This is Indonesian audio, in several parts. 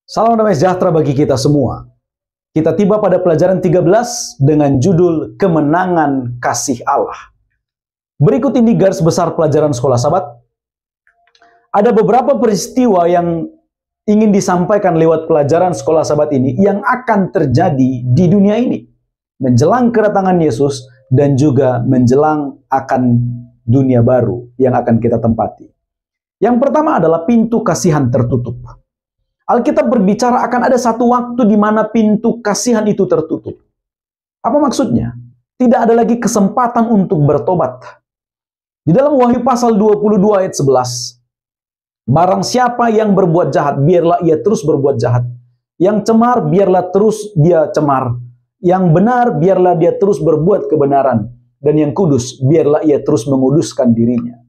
Salam damai sejahtera bagi kita semua. Kita tiba pada pelajaran 13 dengan judul Kemenangan Kasih Allah. Berikut ini garis besar pelajaran sekolah Sabat. Ada beberapa peristiwa yang ingin disampaikan lewat pelajaran sekolah Sabat ini yang akan terjadi di dunia ini. Menjelang kedatangan Yesus dan juga menjelang akan dunia baru yang akan kita tempati. Yang pertama adalah pintu kasihan tertutup. Alkitab berbicara akan ada satu waktu di mana pintu kasihan itu tertutup. Apa maksudnya? Tidak ada lagi kesempatan untuk bertobat. Di dalam Wahyu pasal 22 ayat 11, barang siapa yang berbuat jahat, biarlah ia terus berbuat jahat. Yang cemar, biarlah terus dia cemar. Yang benar, biarlah dia terus berbuat kebenaran. Dan yang kudus, biarlah ia terus menguduskan dirinya.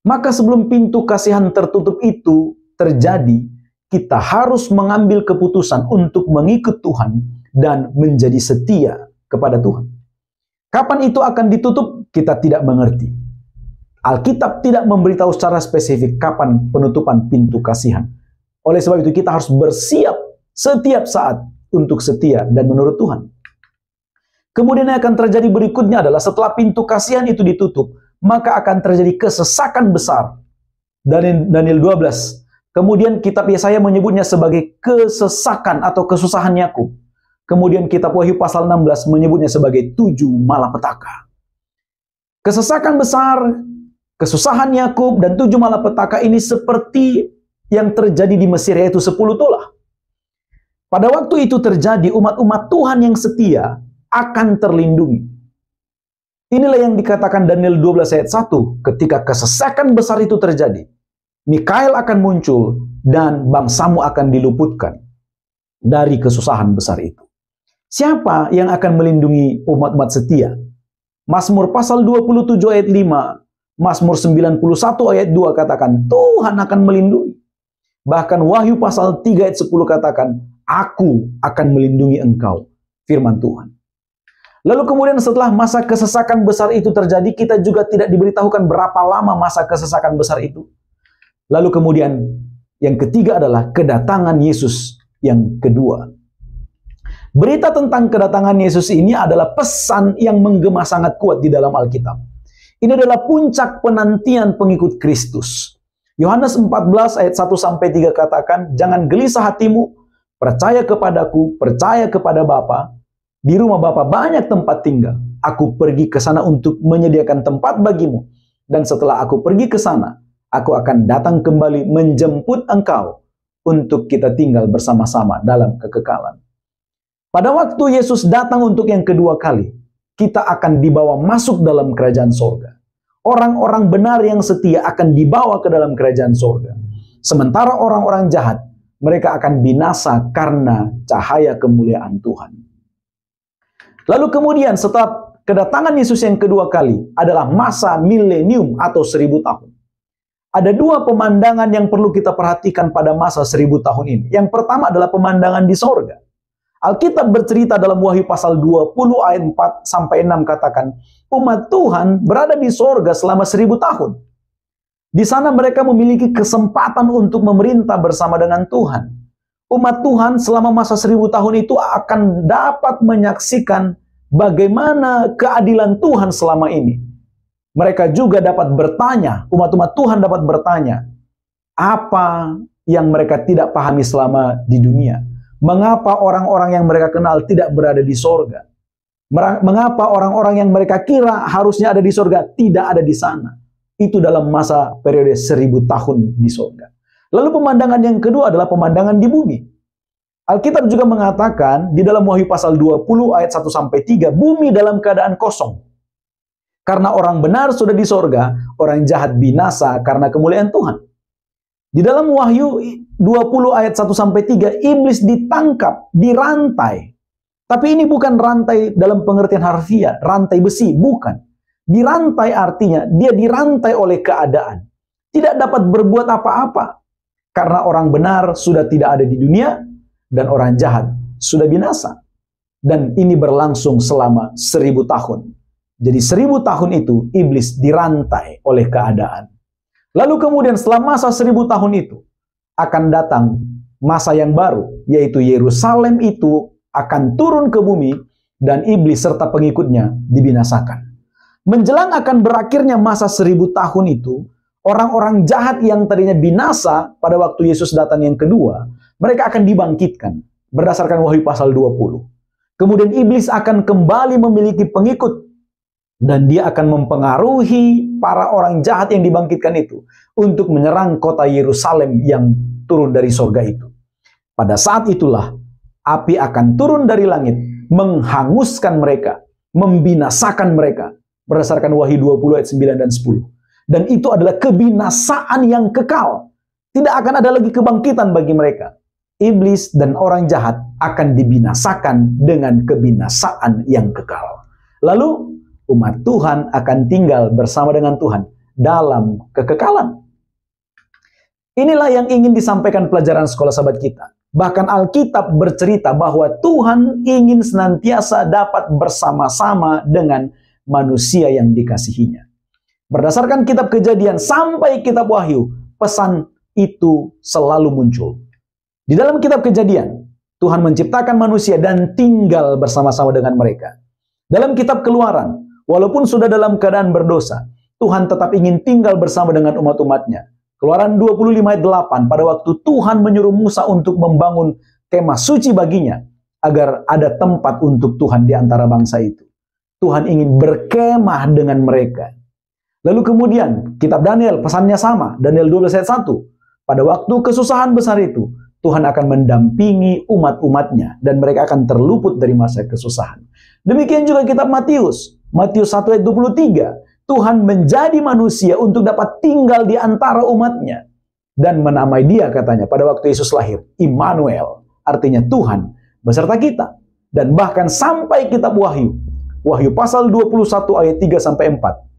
Maka sebelum pintu kasihan tertutup itu terjadi, kita harus mengambil keputusan untuk mengikut Tuhan dan menjadi setia kepada Tuhan. Kapan itu akan ditutup? Kita tidak mengerti. Alkitab tidak memberitahu secara spesifik kapan penutupan pintu kasihan. Oleh sebab itu kita harus bersiap setiap saat untuk setia dan menurut Tuhan. Kemudian yang akan terjadi berikutnya adalah setelah pintu kasihan itu ditutup, maka akan terjadi kesesakan besar. Daniel 12. Kemudian kitab Yesaya menyebutnya sebagai kesesakan atau kesusahan Yakub. Kemudian kitab Wahyu pasal 16 menyebutnya sebagai 7 malapetaka. Kesesakan besar, kesusahan Yakub dan 7 malapetaka ini seperti yang terjadi di Mesir, yaitu 10 tulah. Pada waktu itu terjadi, umat-umat Tuhan yang setia akan terlindungi. Inilah yang dikatakan Daniel 12 ayat 1, ketika kesesakan besar itu terjadi, Mikael akan muncul dan bangsamu akan diluputkan dari kesusahan besar itu. Siapa yang akan melindungi umat-umat setia? Mazmur pasal 27 ayat 5, Mazmur 91 ayat 2 katakan, Tuhan akan melindungi. Bahkan Wahyu pasal 3 ayat 10 katakan, Aku akan melindungi engkau, firman Tuhan. Lalu kemudian setelah masa kesesakan besar itu terjadi, kita juga tidak diberitahukan berapa lama masa kesesakan besar itu. Lalu kemudian yang ketiga adalah kedatangan Yesus yang kedua. Berita tentang kedatangan Yesus ini adalah pesan yang menggema sangat kuat di dalam Alkitab. Ini adalah puncak penantian pengikut Kristus. Yohanes 14 ayat 1-3 katakan, jangan gelisah hatimu, percaya kepadaku, percaya kepada Bapa. Di rumah Bapa banyak tempat tinggal. Aku pergi ke sana untuk menyediakan tempat bagimu. Dan setelah aku pergi ke sana, aku akan datang kembali menjemput engkau untuk kita tinggal bersama-sama dalam kekekalan. Pada waktu Yesus datang untuk yang kedua kali, kita akan dibawa masuk dalam kerajaan sorga. Orang-orang benar yang setia akan dibawa ke dalam kerajaan sorga. Sementara orang-orang jahat, mereka akan binasa karena cahaya kemuliaan Tuhan. Lalu kemudian setelah kedatangan Yesus yang kedua kali adalah masa milenium atau 1000 tahun. Ada dua pemandangan yang perlu kita perhatikan pada masa 1000 tahun ini. Yang pertama adalah pemandangan di sorga. Alkitab bercerita dalam Wahyu pasal 20 ayat 4-6 katakan, umat Tuhan berada di sorga selama 1000 tahun. Di sana mereka memiliki kesempatan untuk memerintah bersama dengan Tuhan. Umat Tuhan selama masa 1000 tahun itu akan dapat menyaksikan bagaimana keadilan Tuhan selama ini. Mereka juga dapat bertanya, umat-umat Tuhan dapat bertanya, apa yang mereka tidak pahami selama di dunia? Mengapa orang-orang yang mereka kenal tidak berada di sorga? Mengapa orang-orang yang mereka kira harusnya ada di sorga tidak ada di sana? Itu dalam masa periode 1000 tahun di sorga. Lalu pemandangan yang kedua adalah pemandangan di bumi. Alkitab juga mengatakan di dalam Wahyu pasal 20 ayat 1-3, bumi dalam keadaan kosong. Karena orang benar sudah di sorga, orang jahat binasa karena kemuliaan Tuhan. Di dalam Wahyu 20 ayat 1-3, iblis ditangkap, dirantai. Tapi ini bukan rantai dalam pengertian harfiah, rantai besi, bukan. Dirantai artinya dia dirantai oleh keadaan. Tidak dapat berbuat apa-apa. Karena orang benar sudah tidak ada di dunia, dan orang jahat sudah binasa. Dan ini berlangsung selama 1000 tahun. Jadi 1000 tahun itu iblis dirantai oleh keadaan. Lalu kemudian setelah masa 1000 tahun itu akan datang masa yang baru, yaitu Yerusalem itu akan turun ke bumi dan iblis serta pengikutnya dibinasakan. Menjelang akan berakhirnya masa 1000 tahun itu, orang-orang jahat yang tadinya binasa pada waktu Yesus datang yang kedua, mereka akan dibangkitkan berdasarkan Wahyu pasal 20. Kemudian iblis akan kembali memiliki pengikut dan dia akan mempengaruhi para orang jahat yang dibangkitkan itu untuk menyerang kota Yerusalem yang turun dari sorga itu. Pada saat itulah api akan turun dari langit, menghanguskan mereka, membinasakan mereka berdasarkan Wahyu 20 ayat 9 dan 10. Dan itu adalah kebinasaan yang kekal. Tidak akan ada lagi kebangkitan bagi mereka. Iblis dan orang jahat akan dibinasakan dengan kebinasaan yang kekal. Lalu umat Tuhan akan tinggal bersama dengan Tuhan dalam kekekalan. Inilah yang ingin disampaikan pelajaran sekolah sahabat kita. Bahkan Alkitab bercerita bahwa Tuhan ingin senantiasa dapat bersama-sama dengan manusia yang dikasihinya. Berdasarkan kitab Kejadian sampai kitab Wahyu, pesan itu selalu muncul. Di dalam kitab Kejadian, Tuhan menciptakan manusia dan tinggal bersama-sama dengan mereka. Dalam kitab Keluaran, walaupun sudah dalam keadaan berdosa, Tuhan tetap ingin tinggal bersama dengan umat-umatnya. Keluaran 25 ayat 8, pada waktu Tuhan menyuruh Musa untuk membangun kemah suci baginya, agar ada tempat untuk Tuhan di antara bangsa itu. Tuhan ingin berkemah dengan mereka. Lalu kemudian, kitab Daniel, pesannya sama, Daniel 12 ayat 1. Pada waktu kesusahan besar itu, Tuhan akan mendampingi umat-umatnya dan mereka akan terluput dari masa kesusahan. Demikian juga kitab Matius, Matius 1 ayat 23. Tuhan menjadi manusia untuk dapat tinggal di antara umatnya. Dan menamai dia katanya pada waktu Yesus lahir, Immanuel, artinya Tuhan beserta kita. Dan bahkan sampai kitab Wahyu, Wahyu pasal 21 ayat 3 sampai 4.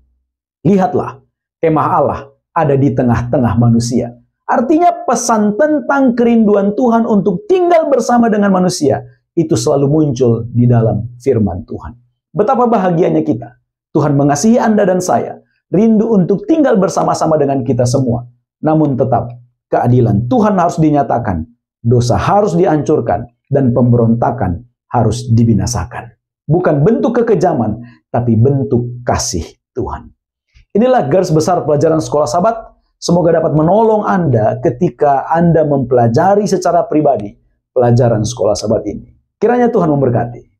Lihatlah, kemah Allah ada di tengah-tengah manusia. Artinya pesan tentang kerinduan Tuhan untuk tinggal bersama dengan manusia itu selalu muncul di dalam firman Tuhan. Betapa bahagianya kita. Tuhan mengasihi Anda dan saya, rindu untuk tinggal bersama-sama dengan kita semua. Namun tetap, keadilan Tuhan harus dinyatakan, dosa harus dihancurkan, dan pemberontakan harus dibinasakan. Bukan bentuk kekejaman, tapi bentuk kasih Tuhan. Inilah garis besar pelajaran sekolah sahabat. Semoga dapat menolong Anda ketika Anda mempelajari secara pribadi pelajaran sekolah sahabat ini. Kiranya Tuhan memberkati.